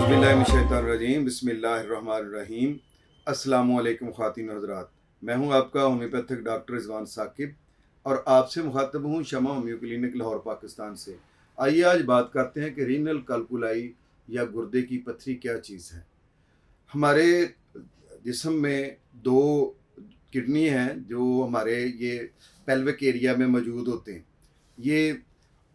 औज़ुबिल्लाहिमिनश्शैतानिर्रजीम बिस्मिल्लाहिर्रहमानिर्रहीम। अस्सलामुअलैकुम ख़वातीन व हज़रात। मैं हूं आपका होम्योपैथिक डॉक्टर रिज़वान साकिब और आपसे मुखातब हूं शमा होम्यो क्लिनिक लाहौर पाकिस्तान से। आइए आज बात करते हैं कि रीनल कैल्कुलाई या गुर्दे की पथरी क्या चीज़ है। हमारे जिस्म में दो किडनी हैं जो हमारे ये पेल्विक एरिया में मौजूद होते हैं। ये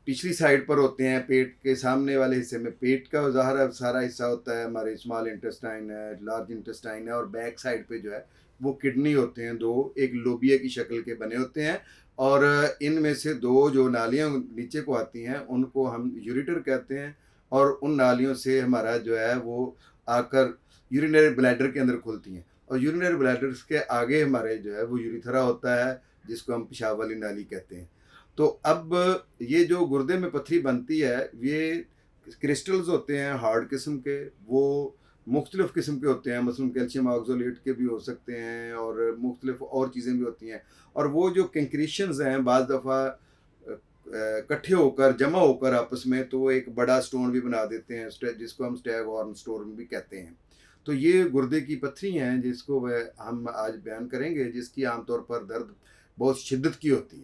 पिछली साइड पर होते हैं, पेट के सामने वाले हिस्से में पेट का ज़ाहिर सारा हिस्सा होता है, हमारे स्मॉल इंटेस्टाइन है, लार्ज इंटेस्टाइन है और बैक साइड पे जो है वो किडनी होते हैं दो, एक लोबिया की शक्ल के बने होते हैं और इनमें से दो जो नालियाँ नीचे को आती हैं उनको हम यूरेटर कहते हैं और उन नालियों से हमारा जो है वो आकर यूरिनरी ब्लैडर के अंदर खुलती हैं और यूरिनरी ब्लैडर्स के आगे हमारे जो है वो यूरिथरा होता है जिसको हम पेशाब वाली नाली कहते हैं। तो अब ये जो गुर्दे में पथरी बनती है ये क्रिस्टल्स होते हैं हार्ड किस्म के, वो मुख्तलिफ़ किस्म के होते हैं, मसलन कैल्शियम ऑक्सोलेट के भी हो सकते हैं और मुख्तलिफ़ और चीज़ें भी होती हैं और वो जो कंक्रीशंस हैं बाज़ दफ़ा इकट्ठे होकर जमा होकर आपस में तो वो एक बड़ा स्टोन भी बना देते हैं जिसको हम स्टैग हॉर्न स्टोन भी कहते हैं। तो ये गुर्दे की पथरी हैं जिसको वह हम आज बयान करेंगे जिसकी आमतौर पर दर्द बहुत शिद्दत की होती है।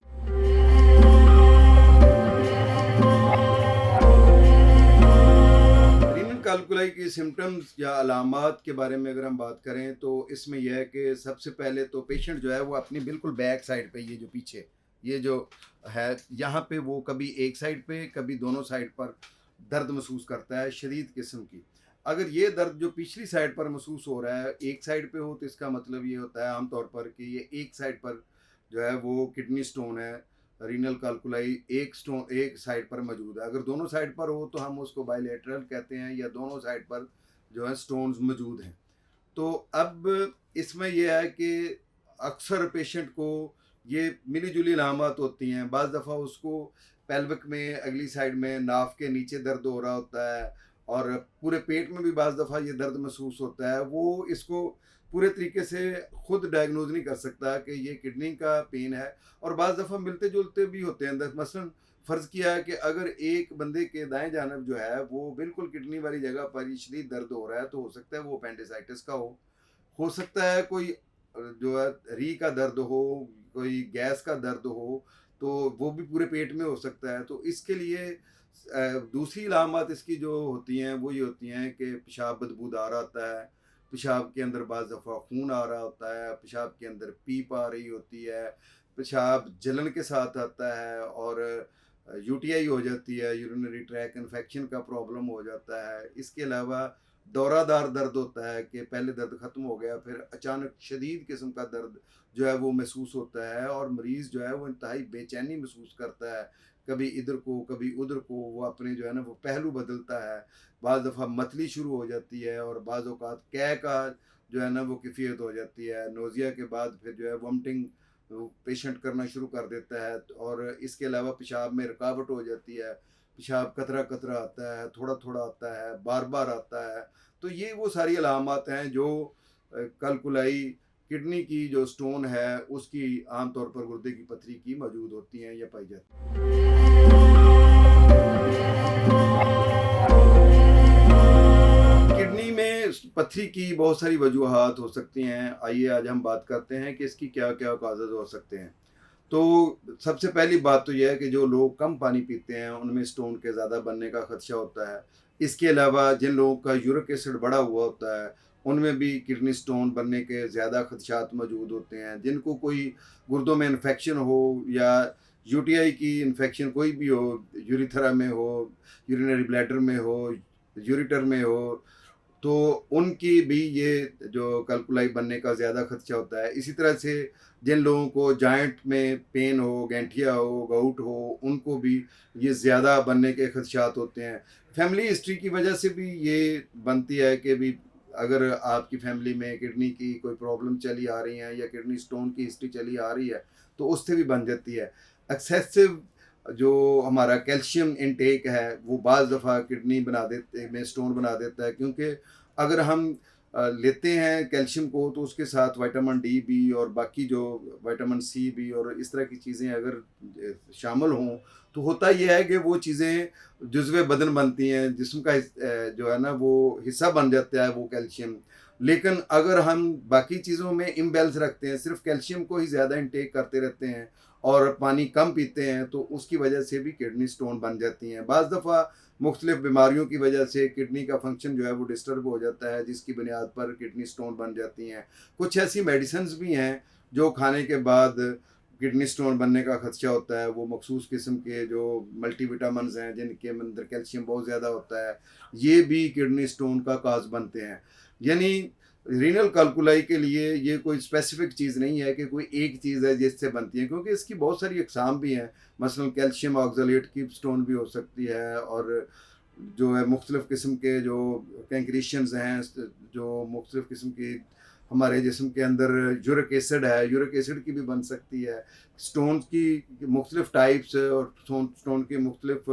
रीनल कैल्कुलाई की सिम्टम्स या अलामात के बारे में अगर हम बात करें तो इसमें यह है कि सबसे पहले तो पेशेंट जो है वो अपनी बिल्कुल बैक साइड पे ये जो पीछे ये जो है यहाँ पे वो कभी एक साइड पे कभी दोनों साइड पर दर्द महसूस करता है शदीद किस्म की। अगर ये दर्द जो पिछली साइड पर महसूस हो रहा है एक साइड पे हो तो इसका मतलब ये होता है आमतौर पर कि ये एक साइड पर जो है वो किडनी स्टोन है, रीनल कैल्कुलाई एक स्टोन एक साइड पर मौजूद है। अगर दोनों साइड पर हो तो हम उसको बायलैटरल कहते हैं या दोनों साइड पर जो है स्टोन्स मौजूद हैं। तो अब इसमें यह है कि अक्सर पेशेंट को ये मिली-जुली अलामत होती हैं। बाज़ दफ़ा उसको पेल्विक में अगली साइड में नाक के नीचे दर्द हो रहा होता है और पूरे पेट में भी बाज़ दफ़ा ये दर्द महसूस होता है। वो इसको पूरे तरीके से खुद डायग्नोज़ नहीं कर सकता कि ये किडनी का पेन है और बाज़ दफ़ा मिलते-जुलते भी होते हैं। मसलन फ़र्ज़ किया है कि अगर एक बंदे के दाएँ जानब जो है वो बिल्कुल किडनी वाली जगह पर ही शदीद दर्द हो रहा है तो हो सकता है वो अपेंडिसाइटिस का हो सकता है कोई जो है री का दर्द हो, कोई गैस का दर्द हो, तो वो भी पूरे पेट में हो सकता है। तो इसके लिए दूसरी अलामत इसकी जो होती हैं वो ये होती हैं कि पेशाब बदबूदार आता है, पेशाब के अंदर बाज़ दफ़ा खून आ रहा होता है, पेशाब के अंदर पीप आ रही होती है, पेशाब जलन के साथ आता है और यूटीआई हो जाती है, यूरिनरी ट्रैक इन्फेक्शन का प्रॉब्लम हो जाता है। इसके अलावा दौरादार दर्द होता है कि पहले दर्द ख़त्म हो गया फिर अचानक शदीद किस्म का दर्द जो है वो महसूस होता है और मरीज़ जो है वो इंतहाई बेचैनी महसूस करता है। कभी इधर को कभी उधर को वो अपने जो है ना वो पहलू बदलता है। बाज़ दफ़ा मतली शुरू हो जाती है और बाज़ औक़ात कै का जो है ना वो कैफ़ियत हो जाती है। नोज़िया के बाद फिर जो है वॉमिटिंग पेशेंट करना शुरू कर देता है और इसके अलावा पेशाब में रुकावट हो जाती है। पेशाब कतरा-कतरा आता है, थोड़ा-थोड़ा आता है, बार-बार आता है। तो ये वो सारी अलामत हैं जो कैल्कुलाई किडनी की जो स्टोन है उसकी आम तौर पर गुर्दे की पथरी की मौजूद होती हैं या पाई जाती हैं। किडनी में पथरी की बहुत सारी वजूहात हो सकती हैं। आइए आज हम बात करते हैं कि इसकी क्या-क्या काज़ेज़ हो सकते हैं। तो सबसे पहली बात तो ये है कि जो लोग कम पानी पीते हैं उनमें स्टोन के ज़्यादा बनने का खदशा होता है। इसके अलावा जिन लोगों का यूरिक एसिड बढ़ा हुआ होता है उनमें भी किडनी स्टोन बनने के ज़्यादा खदशात मौजूद होते हैं। जिनको कोई गुर्दों में इन्फेक्शन हो या यूटीआई की इन्फेक्शन कोई भी हो, यूरिथ्रा में हो, यूरिनरी ब्लैडर में हो, यूरेटर में हो, तो उनकी भी ये जो कैल्कुलाई बनने का ज़्यादा खदशा होता है। इसी तरह से जिन लोगों को जॉइंट में पेन हो, गैंठिया हो, गाउट हो, उनको भी ये ज़्यादा बनने के खदशात होते हैं। फैमिली हिस्ट्री की वजह से भी ये बनती है कि भी अगर आपकी फैमिली में किडनी की कोई प्रॉब्लम चली आ रही है या किडनी स्टोन की हिस्ट्री चली आ रही है, तो उससे भी बन जाती है। एक्सेसिव जो हमारा कैल्शियम इनटेक है वो बाज़ दफ़ा किडनी बना देते में स्टोन बना देता है क्योंकि अगर हम लेते हैं कैल्शियम को, तो उसके साथ विटामिन डी भी और बाकी जो विटामिन सी भी और इस तरह की चीज़ें अगर शामिल हों, तो होता ये है कि वो चीज़ें जुज़्व बदन बनती हैं, जिस्म का जो है ना वो हिस्सा बन जाता है वो कैल्शियम। लेकिन अगर हम बाकी चीज़ों में इम्बैलेंस रखते हैं, सिर्फ कैल्शियम को ही ज़्यादा इंटेक करते रहते हैं और पानी कम पीते हैं, तो उसकी वजह से भी किडनी स्टोन बन जाती हैं। बाज़ दफ़ा मुख्तलिफ बीमारियों की वजह से किडनी का फंक्शन जो है वो डिस्टर्ब हो जाता है, जिसकी बुनियाद पर किडनी स्टोन बन जाती हैं। कुछ ऐसी मेडिसिन्स भी हैं जो खाने के बाद किडनी स्टोन बनने का खदशा होता है। वो मखसूस किस्म के जो मल्टीविटामिन्स हैं जिनके अंदर कैल्शियम बहुत ज़्यादा होता है, ये भी किडनी स्टोन का काज बनते हैं। यानी रीनल कैल्कुलाई के लिए ये कोई स्पेसिफिक चीज़ नहीं है कि कोई एक चीज़ है जिससे बनती है, क्योंकि इसकी बहुत सारी अक़साम भी हैं। मसलन कैल्शियम ऑक्सलेट की स्टोन भी हो सकती है, और जो है मुख्तलिफ़ किस्म के जो कैंक्रीशियंस हैं, जो मुख्तलिफ़ किस्म की हमारे जिस्म के अंदर यूरिक एसिड है, यूरिक एसिड की भी बन सकती है। स्टोन की मुख्तलिफ़ टाइप्स और स्टोन की मुख्तलिफ़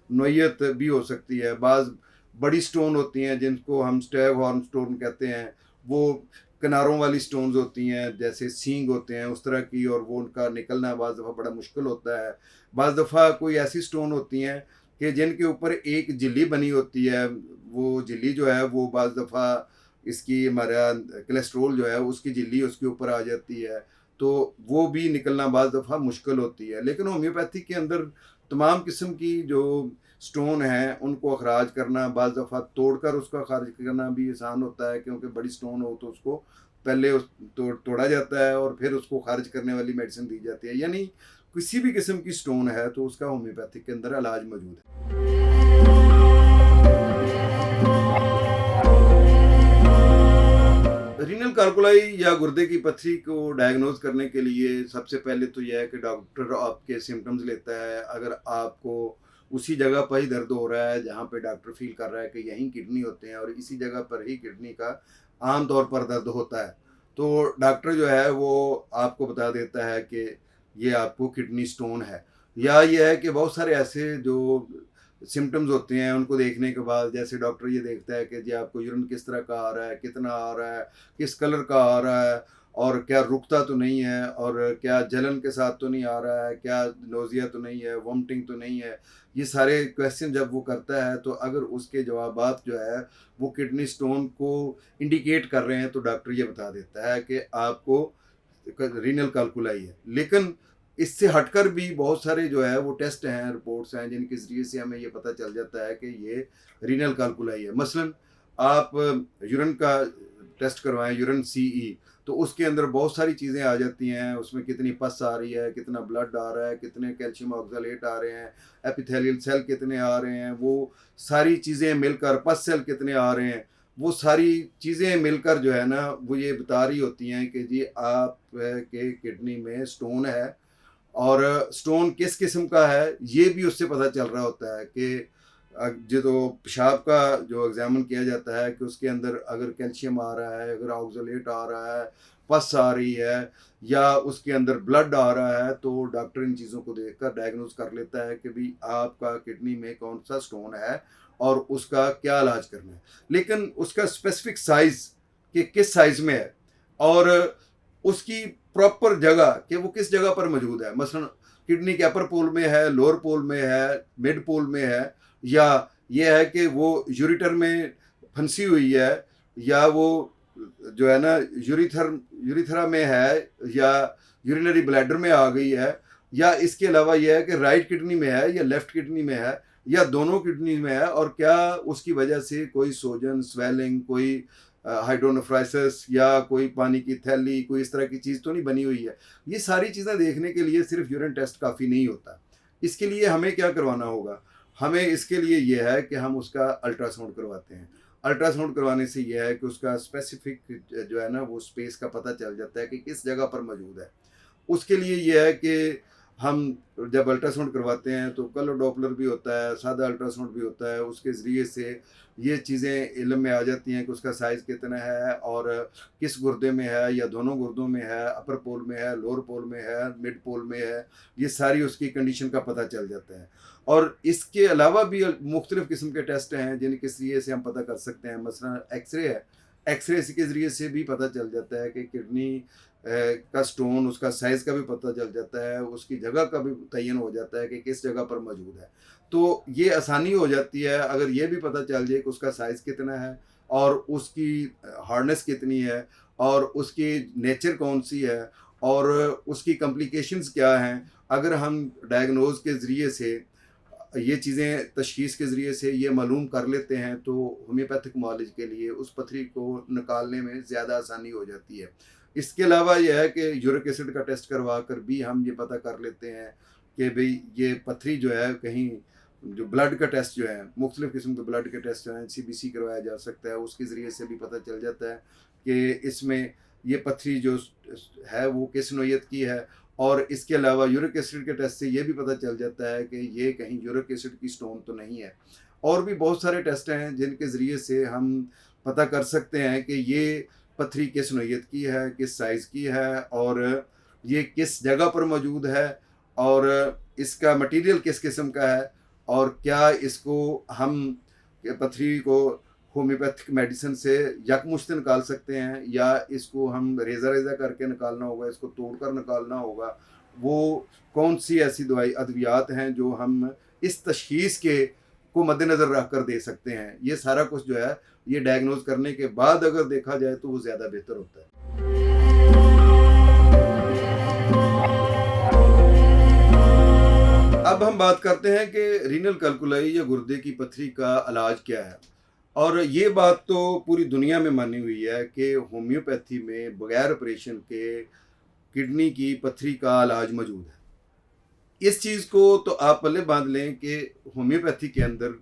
नोयत भी हो सकती है। बाज़ बड़ी स्टोन होती हैं जिनको हम स्टैग हॉर्न स्टोन कहते हैं, वो किनारों वाली स्टोन्स होती हैं, जैसे सींग होते हैं उस तरह की, और वो उनका निकलना बाज़ दफ़ा बड़ा मुश्किल होता है। बाज़ दफ़ा कोई ऐसी स्टोन होती हैं कि जिनके ऊपर एक झिल्ली बनी होती है, वो झिल्ली जो है वो बाज़ दफ़ा इसकी हमारा कोलेस्ट्रॉल जो है उसकी झिल्ली उसके ऊपर आ जाती है, तो वो भी निकलना बाज़ दफ़ा मुश्किल होती है। लेकिन होम्योपैथी के अंदर तमाम किस्म की जो स्टोन हैं उनको अखराज करना, बाज़ दफ़ा तोड़कर उसका खारिज करना भी आसान होता है, क्योंकि बड़ी स्टोन हो तो उसको पहले तोड़ा जाता है और फिर उसको खारिज करने वाली मेडिसिन दी जाती है। यानी किसी भी किस्म की स्टोन है तो उसका होम्योपैथिक के अंदर इलाज मौजूद है। रीनल कार्कुलाई या गुर्दे की पथरी को डायग्नोज करने के लिए सबसे पहले तो यह है कि डॉक्टर आपके सिम्टम्स लेता है। अगर आपको उसी जगह पर ही दर्द हो रहा है जहाँ पे डॉक्टर फील कर रहा है कि यहीं किडनी होते हैं और इसी जगह पर ही किडनी का आम तौर पर दर्द होता है, तो डॉक्टर जो है वो आपको बता देता है कि ये आपको किडनी स्टोन है। या ये है कि बहुत सारे ऐसे जो सिम्टम्स होते हैं उनको देखने के बाद, जैसे डॉक्टर ये देखता है कि जी आपको यूरिन किस तरह का आ रहा है, कितना आ रहा है, किस कलर का आ रहा है, और क्या रुकता तो नहीं है, और क्या जलन के साथ तो नहीं आ रहा है, क्या नोज़िया तो नहीं है, वॉमिटिंग तो नहीं है। ये सारे क्वेश्चन जब वो करता है, तो अगर उसके जवाबात जो है वो किडनी स्टोन को इंडिकेट कर रहे हैं, तो डॉक्टर ये बता देता है कि आपको रीनल कैल्कुलाई है। लेकिन इससे हटकर भी बहुत सारे जो है वो टेस्ट हैं, रिपोर्ट्स हैं, जिनके ज़रिए से हमें ये पता चल जाता है कि ये रीनल कैल्कुलाई है। मसलन आप यूरिन का टेस्ट करवाएं, यूरिन सीई, तो उसके अंदर बहुत सारी चीज़ें आ जाती हैं। उसमें कितनी पस आ रही है, कितना ब्लड आ रहा है, कितने कैल्शियम ऑक्सलेट आ रहे हैं, एपिथेलियल सेल कितने आ रहे हैं, वो सारी चीज़ें मिलकर, पस सेल कितने आ रहे हैं, वो सारी चीज़ें मिलकर जो है ना वो ये बता रही होती हैं कि जी आप के किडनी में स्टोन है। और स्टोन किस किस्म का है ये भी उससे पता चल रहा होता है कि जो पेशाब का जो एग्जामिन किया जाता है कि उसके अंदर अगर कैल्शियम आ रहा है, अगर ऑक्सलेट आ रहा है, पस आ रही है, या उसके अंदर ब्लड आ रहा है, तो डॉक्टर इन चीज़ों को देखकर डायग्नोज कर लेता है कि भाई आपका किडनी में कौन सा स्टोन है और उसका क्या इलाज करना है। लेकिन उसका स्पेसिफिक साइज़ कि किस साइज़ में है, और उसकी प्रॉपर जगह कि वो किस जगह पर मौजूद है, मसलन किडनी के अपर पोल में है, लोअर पोल में है, मिड पोल में है, या ये है कि वो यूरेटर में फंसी हुई है, या वो जो है ना यूरिथ्रा में है, या यूरिनरी ब्लैडर में आ गई है, या इसके अलावा यह है कि राइट किडनी में है या लेफ्ट किडनी में है या दोनों किडनी में है, और क्या उसकी वजह से कोई सोजन, स्वेलिंग, कोई हाइड्रोनेफ्राइसिस या कोई पानी की थैली, कोई इस तरह की चीज़ तो नहीं बनी हुई है। ये सारी चीज़ें देखने के लिए सिर्फ यूरिन टेस्ट काफ़ी नहीं होता। इसके लिए हमें क्या करवाना होगा? हमें इसके लिए ये है कि हम उसका अल्ट्रासाउंड करवाते हैं। अल्ट्रासाउंड करवाने से ये है कि उसका स्पेसिफिक जो है ना वो स्पेस का पता चल जाता है कि किस जगह पर मौजूद है। उसके लिए ये है कि हम जब अल्ट्रासाउंड करवाते हैं तो कलर डॉपलर भी होता है, सादा अल्ट्रासाउंड भी होता है। उसके ज़रिए से ये चीज़ें इल्म में आ जाती हैं कि उसका साइज़ कितना है और किस गुर्दे में है, या दोनों गुर्दों में है, अपर पोल में है, लोअर पोल में है, मिड पोल में है। ये सारी उसकी कंडीशन का पता चल जाता है। और इसके अलावा भी मुख्तलिफ़ किस्म के टेस्ट हैं जिनके ज़रिए से हम पता कर सकते हैं। मसलन एक्सरे है, एक्सरे के ज़रिए से भी पता चल जाता है कि किडनी का स्टोन, उसका साइज़ का भी पता चल जाता है, उसकी जगह का भी तयन हो जाता है कि किस जगह पर मौजूद है। तो ये आसानी हो जाती है अगर ये भी पता चल जाए कि उसका साइज़ कितना है और उसकी हार्डनेस कितनी है और उसकी नेचर कौन-सी है और उसकी कॉम्प्लिकेशंस क्या हैं। अगर हम डायग्नोज़ के ज़रिए से ये चीज़ें तशख़ीस के ज़रिए से ये मालूम कर लेते हैं तो होम्योपैथिक मुआलिज के लिए उस पथरी को निकालने में ज़्यादा आसानी हो जाती है। इसके अलावा ये है कि यूरिक एसिड का टेस्ट करवा कर भी हम ये पता कर लेते हैं कि भई ये पथरी जो है कहीं, जो ब्लड का टेस्ट जो है, मुख्तलिफ़ किस्म के ब्लड के टेस्ट जो हैं, सीबीसी करवाया जा सकता है, उसके ज़रिए से भी पता चल जाता है कि इसमें ये पथरी जो है वो किस नौइयत की है। और इसके अलावा यूरिक एसिड के टेस्ट से ये भी पता चल जाता है कि ये कहीं यूरिक एसिड की स्टोन तो नहीं है। और भी बहुत सारे टेस्ट हैं जिनके ज़रिए से हम पता कर सकते हैं कि ये पथरी किस नौइयत की है, किस साइज़ की है और ये किस जगह पर मौजूद है और इसका मटीरियल किस किस्म का है और क्या इसको हम पथरी को होम्योपैथिक मेडिसिन से यकमुश्त निकाल सकते हैं या इसको हम रेज़ा करके निकालना होगा, इसको तोड़कर निकालना होगा। वो कौन-सी ऐसी अद्वियात हैं जो हम इस तशख़ीस के को मद्देनज़र रख कर दे सकते हैं। ये सारा कुछ जो है ये डायग्नोज़ करने के बाद अगर देखा जाए तो वो ज़्यादा बेहतर होता है। अब हम बात करते हैं कि रीनल कैल्कुलाई या गुर्दे की पथरी का इलाज क्या है। और ये बात तो पूरी दुनिया में मानी हुई है कि होम्योपैथी में बगैर ऑपरेशन के किडनी की पथरी का इलाज मौजूद है। इस चीज़ को तो आप पल्ले बांध लें कि होम्योपैथी के अंदर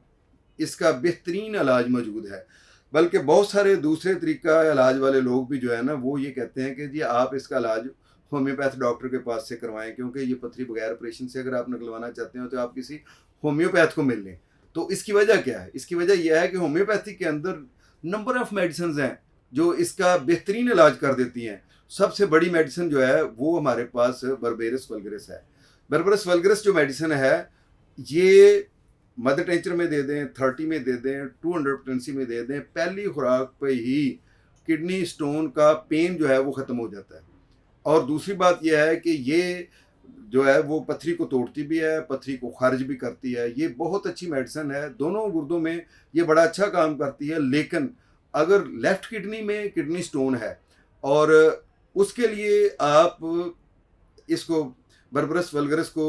इसका बेहतरीन इलाज मौजूद है। बल्कि बहुत सारे दूसरे तरीका इलाज वाले लोग भी जो है ना वो ये कहते हैं कि जी आप इसका इलाज होम्योपैथ डॉक्टर के पास से करवाएं, क्योंकि ये पथरी बगैर ऑपरेशन से अगर आप निकलवाना चाहते हो तो आप किसी होम्योपैथ को मिल लें। तो इसकी वजह क्या है? इसकी वजह यह है कि होम्योपैथी के अंदर नंबर ऑफ़ मेडिसिन्स हैं जो इसका बेहतरीन इलाज कर देती हैं। सबसे बड़ी मेडिसिन जो है वो हमारे पास बर्बेरिस वल्गरिस है। बर्बेरिस वल्गरिस जो मेडिसिन है ये मदर टेंचर में दे दें, 30 में दे दें, 200 पोटेंसी में दे दें, पहली खुराक पे ही किडनी स्टोन का पेन जो है वो ख़त्म हो जाता है। और दूसरी बात यह है कि ये जो है वो पथरी को तोड़ती भी है, पथरी को खारिज भी करती है। ये बहुत अच्छी मेडिसिन है, दोनों गुर्दों में ये बड़ा अच्छा काम करती है। लेकिन अगर लेफ़्ट किडनी में किडनी स्टोन है और उसके लिए आप इसको बर्बेरिस वल्गरिस को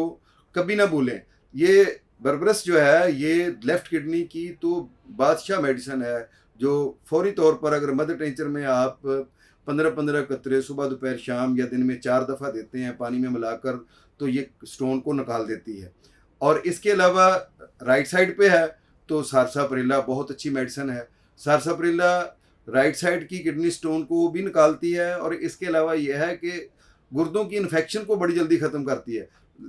कभी ना भूलें। ये बर्बेरिस जो है ये लेफ़्ट किडनी की तो बादशाह मेडिसिन है, जो फ़ौरी तौर पर अगर मदर टेंचर में आप 15-15 कतरे सुबह, दोपहर, शाम या दिन में 4 दफ़ा देते हैं पानी में मिलाकर, तो ये स्टोन को निकाल देती है। और इसके अलावा राइट साइड पे है तो सारसाप्रिला बहुत अच्छी मेडिसिन है। सारसाप्रिला राइट साइड की किडनी स्टोन को भी निकालती है और इसके अलावा यह है कि गुर्दों की इन्फेक्शन को बड़ी जल्दी ख़त्म करती है।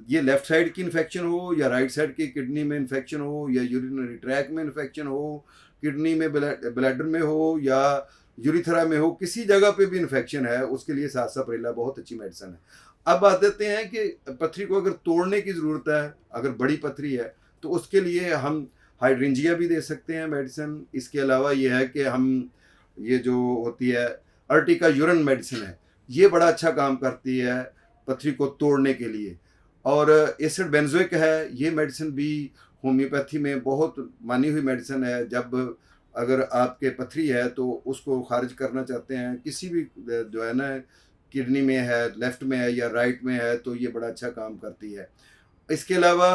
ये लेफ़्ट साइड की इन्फेक्शन हो या राइट साइड की किडनी में इन्फेक्शन हो या यूरिनरी ट्रैक में इन्फेक्शन हो, किडनी में ब्लैडर में हो या यूरिथ्रा में हो, किसी जगह पे भी इन्फेक्शन है उसके लिए सारसाप्रिला बहुत अच्छी मेडिसिन है। अब बात देते हैं कि पथरी को अगर तोड़ने की ज़रूरत है, अगर बड़ी पथरी है तो उसके लिए हम हाइड्रेंजिया भी दे सकते हैं मेडिसिन। इसके अलावा ये है कि हम ये जो होती है अर्टिका यूरिन मेडिसिन है, ये बड़ा अच्छा काम करती है पथरी को तोड़ने के लिए। और एसिड बेंजोइक है, ये मेडिसिन भी होम्योपैथी में बहुत मानी हुई मेडिसिन है। जब अगर आपके पथरी है तो उसको खारिज करना चाहते हैं, किसी भी जो है ना किडनी में है, लेफ़्ट में है या राइट में है, तो ये बड़ा अच्छा काम करती है। इसके अलावा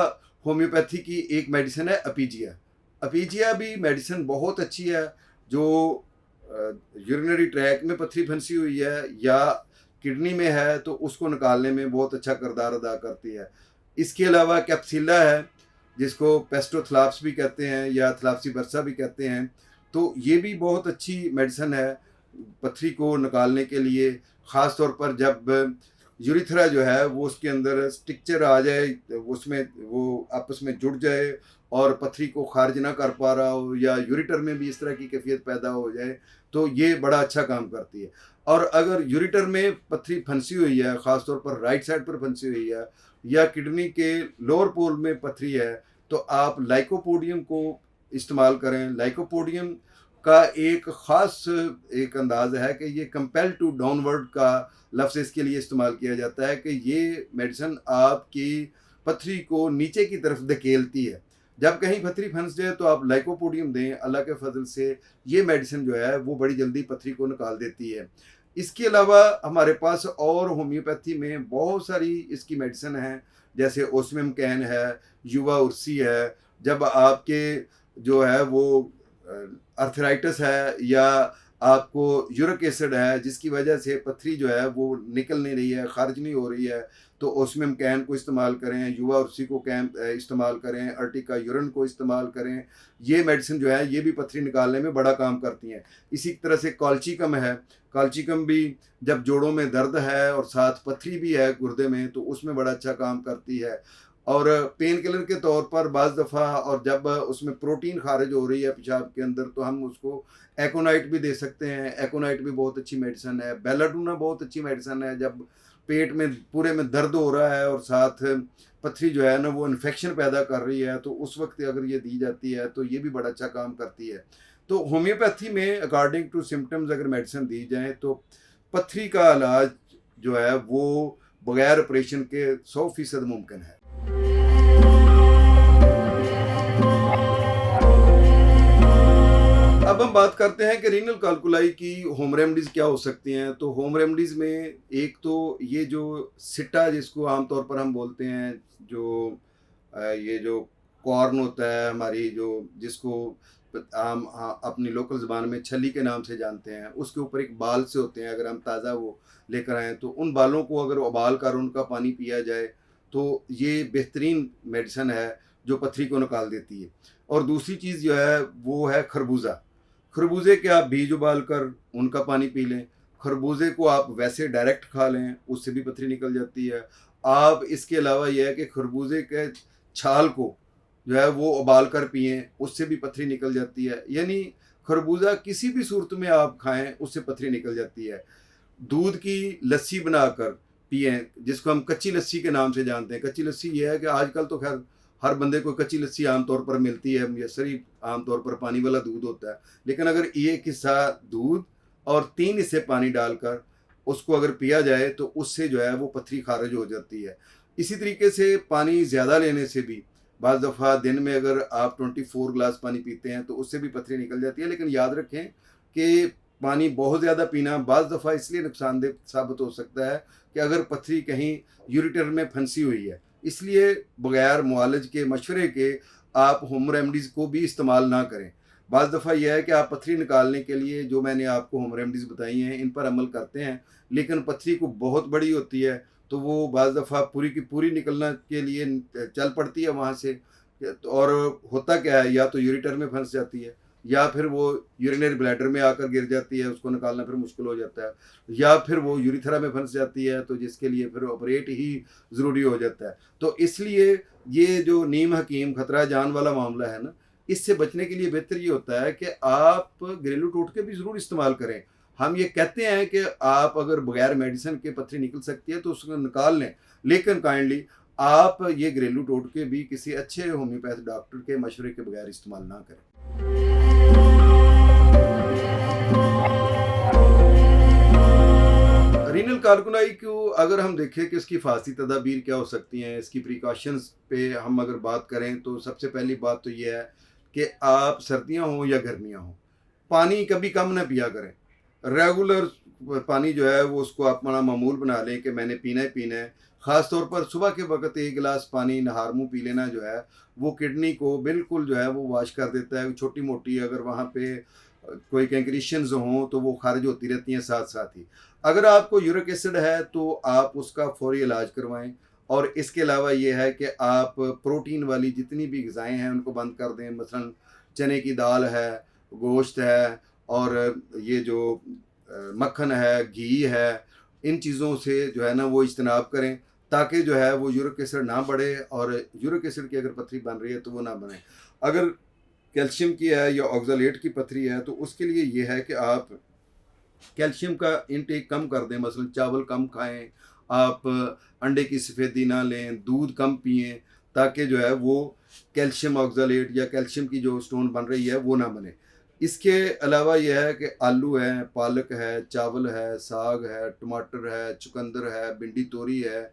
होम्योपैथी की एक मेडिसिन है अपिजिया। अपिजिया भी मेडिसिन बहुत अच्छी है, जो यूरिनरी ट्रैक में पथरी फंसी हुई है या किडनी में है तो उसको निकालने में बहुत अच्छा किरदार अदा करती है। इसके अलावा कैप्सिला है, जिसको पेस्टोथ्लाप्स भी कहते हैं या थ्लाप्सिबर्सा भी कहते हैं, तो ये भी बहुत अच्छी मेडिसिन है पथरी को निकालने के लिए। ख़ास तौर पर जब यूरिथ्रा जो है वो उसके अंदर स्ट्रक्चर आ जाए, उसमें वो आपस में जुड़ जाए और पथरी को खारिज ना कर पा रहा हो या यूरेटर में भी इस तरह की कैफियत पैदा हो जाए, तो ये बड़ा अच्छा काम करती है। और अगर यूरेटर में पथरी फंसी हुई है, ख़ास तौर पर राइट साइड पर फंसी हुई है या किडनी के लोअर पोल में पथरी है, तो आप लाइकोपोडियम को इस्तेमाल करें। लाइकोपोडियम का एक ख़ास एक अंदाज़ है कि ये कंपेल टू डाउनवर्ड का लफ्ज़ इसके लिए इस्तेमाल किया जाता है कि ये मेडिसिन आपकी पथरी को नीचे की तरफ धकेलती है। जब कहीं पथरी फंस जाए तो आप लाइकोपोडियम दें, अल्लाह के फ़ज़ल से ये मेडिसिन जो है वो बड़ी जल्दी पथरी को निकाल देती है। इसके अलावा हमारे पास और होम्योपैथी में बहुत सारी इसकी मेडिसिन हैं, जैसे ओस्मियम कैन है, युवा उर्सी है। जब आपके जो है वो अर्थराइटिस है या आपको यूरिक एसिड है जिसकी वजह से पथरी जो है वो निकल नहीं रही है, खारिज नहीं हो रही है, तो ओस्मियम कैन को इस्तेमाल करें, युवा उर्सी को इस्तेमाल करें, अर्टिका यूरिन को इस्तेमाल करें। ये मेडिसिन जो है ये भी पथरी निकालने में बड़ा काम करती हैं। इसी तरह से कॉल्चिकम है, कॉल्चिकम भी जब जोड़ों में दर्द है और साथ पथरी भी है गुर्दे में तो उसमें बड़ा अच्छा काम करती है। और पेन किलर के तौर पर बाज़ दफ़ा और जब उसमें प्रोटीन खारिज हो रही है पेशाब के अंदर तो हम उसको एकोनाइट भी दे सकते हैं। एकोनाइट भी बहुत अच्छी मेडिसिन है। बेलाडोना बहुत अच्छी मेडिसिन है जब पेट में पूरे में दर्द हो रहा है और साथ पथरी जो है ना वो इन्फेक्शन पैदा कर रही है, तो उस वक्त अगर ये दी जाती है तो ये भी बड़ा अच्छा काम करती है। तो होम्योपैथी में अकॉर्डिंग टू सिम्टम्स अगर मेडिसिन दी जाए तो पथरी का इलाज जो है वो बगैर ऑपरेशन के 100% मुमकिन है। अब हम बात करते हैं कि रीनल कैल्कुलाई की होम रेमेडीज़ क्या हो सकती हैं। तो होम रेमेडीज़ में एक तो ये जो सिट्टा जिसको आमतौर पर हम बोलते हैं, जो ये जो कॉर्न होता है हमारी जो जिसको आम अपनी लोकल ज़बान में छली के नाम से जानते हैं, उसके ऊपर एक बाल से होते हैं। अगर हम ताज़ा वो लेकर आएँ तो उन बालों को अगर उबाल कर उनका पानी पिया जाए तो ये बेहतरीन मेडिसिन है जो पथरी को निकाल देती है। और दूसरी चीज़ जो है वो है खरबूजा। खरबूजे के आप बीज उबाल कर उनका पानी पी लें। खरबूजे को आप वैसे डायरेक्ट खा लें, उससे भी पथरी निकल जाती है। आप इसके अलावा ये है कि खरबूजे के छाल को जो है वो उबाल कर पिएँ, उससे भी पथरी निकल जाती है। यानी खरबूजा किसी भी सूरत में आप खाएँ, उससे पथरी निकल जाती है। दूध की लस्सी बनाकर पिएँ, जिसको हम कच्ची लस्सी के नाम से जानते हैं। कच्ची लस्सी ये है कि आजकल तो ख़ैर हर बंदे को कच्ची लस्सी आम तौर पर मिलती है, मुयस्सर ही आम तौर पर पानी वाला दूध होता है। लेकिन अगर एक हिस्सा दूध और 3 हिस्से पानी डालकर उसको अगर पिया जाए तो उससे जो है वो पथरी खारिज हो जाती है। इसी तरीके से पानी ज़्यादा लेने से भी बाज़ दफ़ा दिन में अगर आप 24 ग्लास पानी पीते हैं तो उससे भी पथरी निकल जाती है। लेकिन याद रखें कि पानी बहुत ज़्यादा पीना बाज़ दफ़ा इसलिए नुकसानदेह साबित हो सकता है कि अगर पथरी कहीं यूरेटर में फंसी हुई है। इसलिए बगैर मुआलिज के मशवरे के आप होम रेमेडीज़ को भी इस्तेमाल ना करें। बाज़ दफ़ा यह है कि आप पथरी निकालने के लिए जो मैंने आपको होम रेमेडीज़ बताई हैं इन पर अमल करते हैं, लेकिन पथरी को बहुत बड़ी होती है तो वो बाज़ दफ़ा पूरी की पूरी निकलने के लिए चल पड़ती है वहाँ से। और होता क्या है, या तो यूरेटर में फंस जाती है या फिर वो यूरिनरी ब्लैडर में आकर गिर जाती है, उसको निकालना फिर मुश्किल हो जाता है, या फिर वो यूरिथ्रा में फंस जाती है तो जिसके लिए फिर ऑपरेट ही ज़रूरी हो जाता है। तो इसलिए ये जो नीम हकीम खतरा जान वाला मामला है ना, इससे बचने के लिए बेहतर ये होता है कि आप घरेलू टोटके भी ज़रूर इस्तेमाल करें। हम ये कहते हैं कि आप अगर बगैर मेडिसिन के पथरी निकल सकती है तो उसको निकाल लें, लेकिन काइंडली आप ये घरेलू टोटके भी किसी अच्छे होम्योपैथ डॉक्टर के मशवरे के बगैर इस्तेमाल ना करें। रीनल कार्कुनाई को अगर हम देखें कि इसकी फासी तदाबीर क्या हो सकती हैं, इसकी प्रिकॉशंस पे हम अगर बात करें तो सबसे पहली बात तो ये है कि आप सर्दियां हों या गर्मियां हों, पानी कभी कम ना पिया करें। रेगुलर पानी जो है वो उसको अपना मामूल बना लें कि मैंने पीना ही पीना है। ख़ास तौर पर सुबह के वक्त 1 गिलास पानी नहार मुँह पी लेना जो है वो किडनी को बिल्कुल जो है वो वॉश कर देता है। छोटी मोटी अगर वहाँ पे कोई कैंक्रीशंस हों तो वो खारिज होती रहती हैं साथ साथ ही। अगर आपको यूरिक एसिड है तो आप उसका फौरी इलाज करवाएं। और इसके अलावा ये है कि आप प्रोटीन वाली जितनी भी ग़िज़ाएँ हैं उनको बंद कर दें। मसलन चने की दाल है, गोश्त है और ये जो मक्खन है, घी है, इन चीज़ों से जो है ना वो इज्तनाब करें ताकि जो है वो यूरिक एसिड ना बढ़े और यूरिक एसिड की अगर पथरी बन रही है तो वो ना बने। अगर कैल्शियम की है या ऑक्ज़ालेट की पथरी है तो उसके लिए ये है कि आप कैल्शियम का इंटेक कम कर दें। मसलन चावल कम खाएं, आप अंडे की सफ़ेदी ना लें, दूध कम पिएं ताकि जो है वो कैल्शियम ऑक्ज़ालेट या कैल्शियम की जो स्टोन बन रही है वो ना बने। इसके अलावा यह है कि आलू है, पालक है, चावल है, साग है, टमाटर है, चुकंदर है, भिंडी तोरी है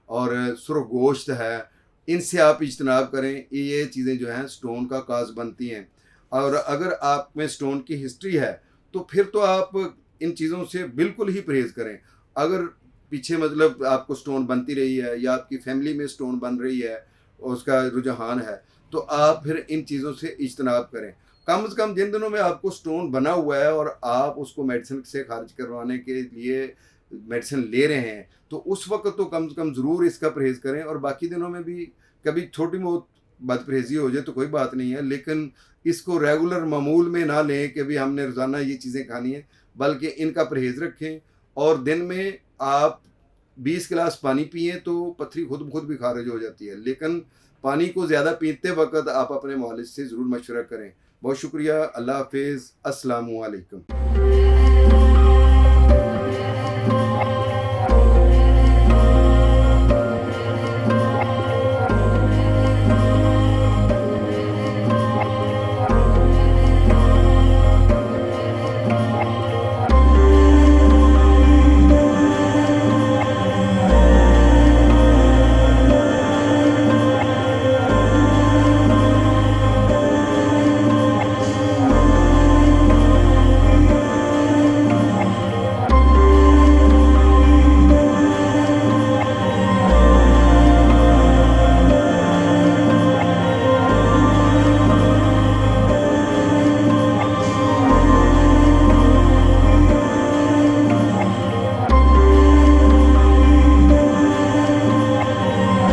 और सुरख गोश्त है, इनसे आप इज्तनाब करें। ये चीज़ें जो हैं स्टोन का काज़ बनती हैं, और अगर आप में स्टोन की हिस्ट्री है तो फिर तो आप इन चीज़ों से बिल्कुल ही परहेज़ करें। अगर पीछे मतलब आपको स्टोन बनती रही है या आपकी फैमिली में स्टोन बन रही है और उसका रुझान है, तो आप फिर इन चीज़ों से इज्तनाब करें। कम से कम जिन दिनों में आपको स्टोन बना हुआ है और आप उसको मेडिसिन से खारिज करवाने के लिए मेडिसिन ले रहे हैं, तो उस वक्त तो कम से कम ज़रूर इसका परहेज़ करें। और बाकी दिनों में भी कभी छोटी बहुत बदपरहेज़ी हो जाए तो कोई बात नहीं है, लेकिन इसको रेगुलर मामूल में ना लें कि भी हमने रोज़ाना ये चीज़ें खानी है, बल्कि इनका परहेज़ रखें। और दिन में आप 20 गिलास पानी पिएँ तो पथरी खुद ब खुद भी खारिज हो जाती है, लेकिन पानी को ज़्यादा पीते वक़्त आप अपने मुआलिज से ज़रूर मशवरा करें। बहुत शुक्रिया, अल्लाह हाफ़िज़, अस्सलामु अलैकुम।